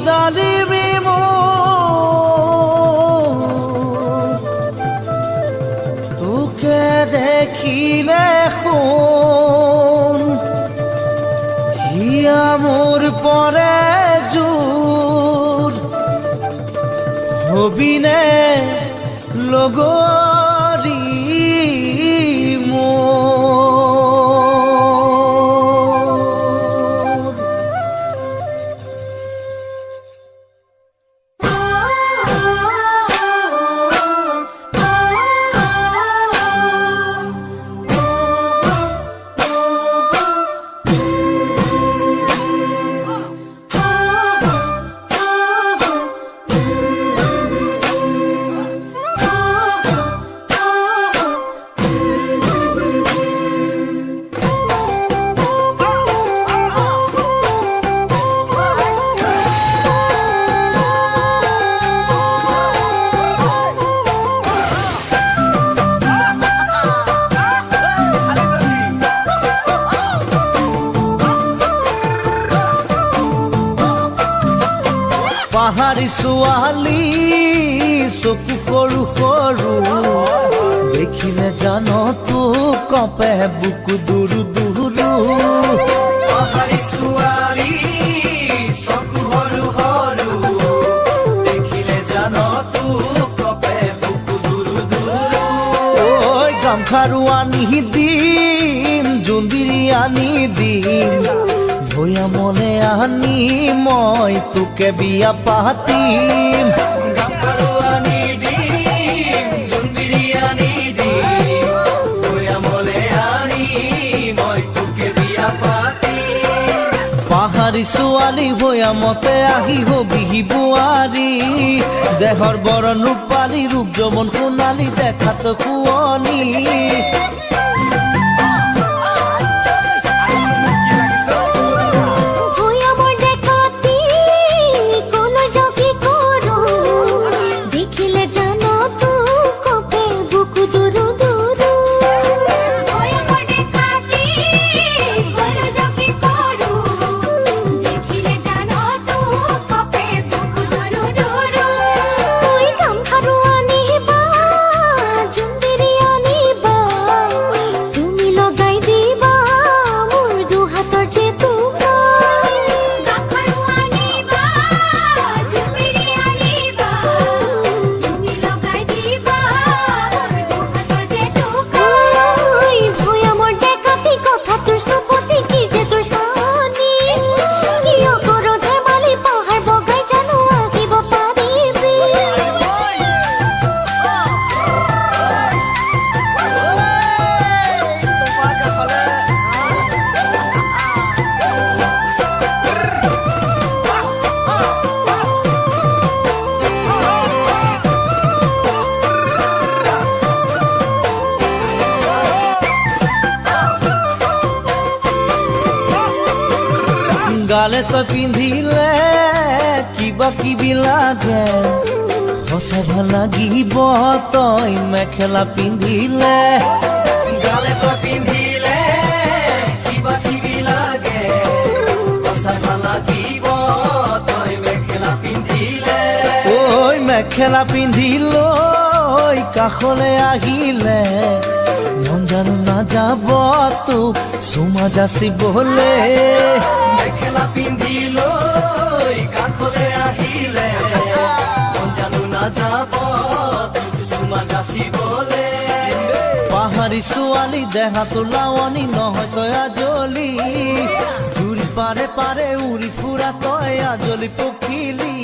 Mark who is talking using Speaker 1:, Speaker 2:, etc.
Speaker 1: ডালিমী তোকে দেখিলে শুন হিয়া মোৰ পৰে জোৰ হবিনে লগৰী পাহাৰী ছোৱালী চকু সৰু সৰু দেখিলে জান তোক কপে বুকু দুৰু দুৰু
Speaker 2: পাহাৰী ছোৱালী চকু সৰু সৰু দেখিলে জান তোক কপে বুকু দুৰু দুৰু
Speaker 1: ঐ গামখাৰু আনি দিম জোনবিৰি আনি দিম ভৈয়া মনে আনি মই তোকে বিয়া পাতিম
Speaker 2: গামখাৰু আনি দিম জোনবিৰি আনি দিম ভৈয়া মনে আনি মই তোকে বিয়া পাতিম
Speaker 1: পাহাৰী ছোৱালী ভৈয়া মতে আহিব বিহি বোৱাৰী দেহৰ বৰণ ৰূপালী ৰূপ যমন সোণালী দেখাত শুৱনি গালে তই পিন্ধিলে কিবা কিবি লাগে সঁচা ভাল লাগিব তই মেখেলা পিন্ধিলে
Speaker 2: গালে তই পিন্ধিলে কিবা কিবি লাগে সঁচা ভাল লাগিব তই মেখেলা পিন্ধিলে
Speaker 1: ঐ মেখেলা পিন্ধিলৈ কাষলৈ আহিলে মন জানো নাযাব তোক চুমা যাচিবলে
Speaker 2: মেখেলা পিন্ধিলৈ কাষলৈ আহিলে মন জানো নাযাব তোক চুমা যাচিবলে
Speaker 1: পাহাৰী ছোৱালী দেহাটো লাৱনী নহয় তই আজলি জুৰি পাৰে পাৰে উৰি ফুৰা তই আজলি পখিলি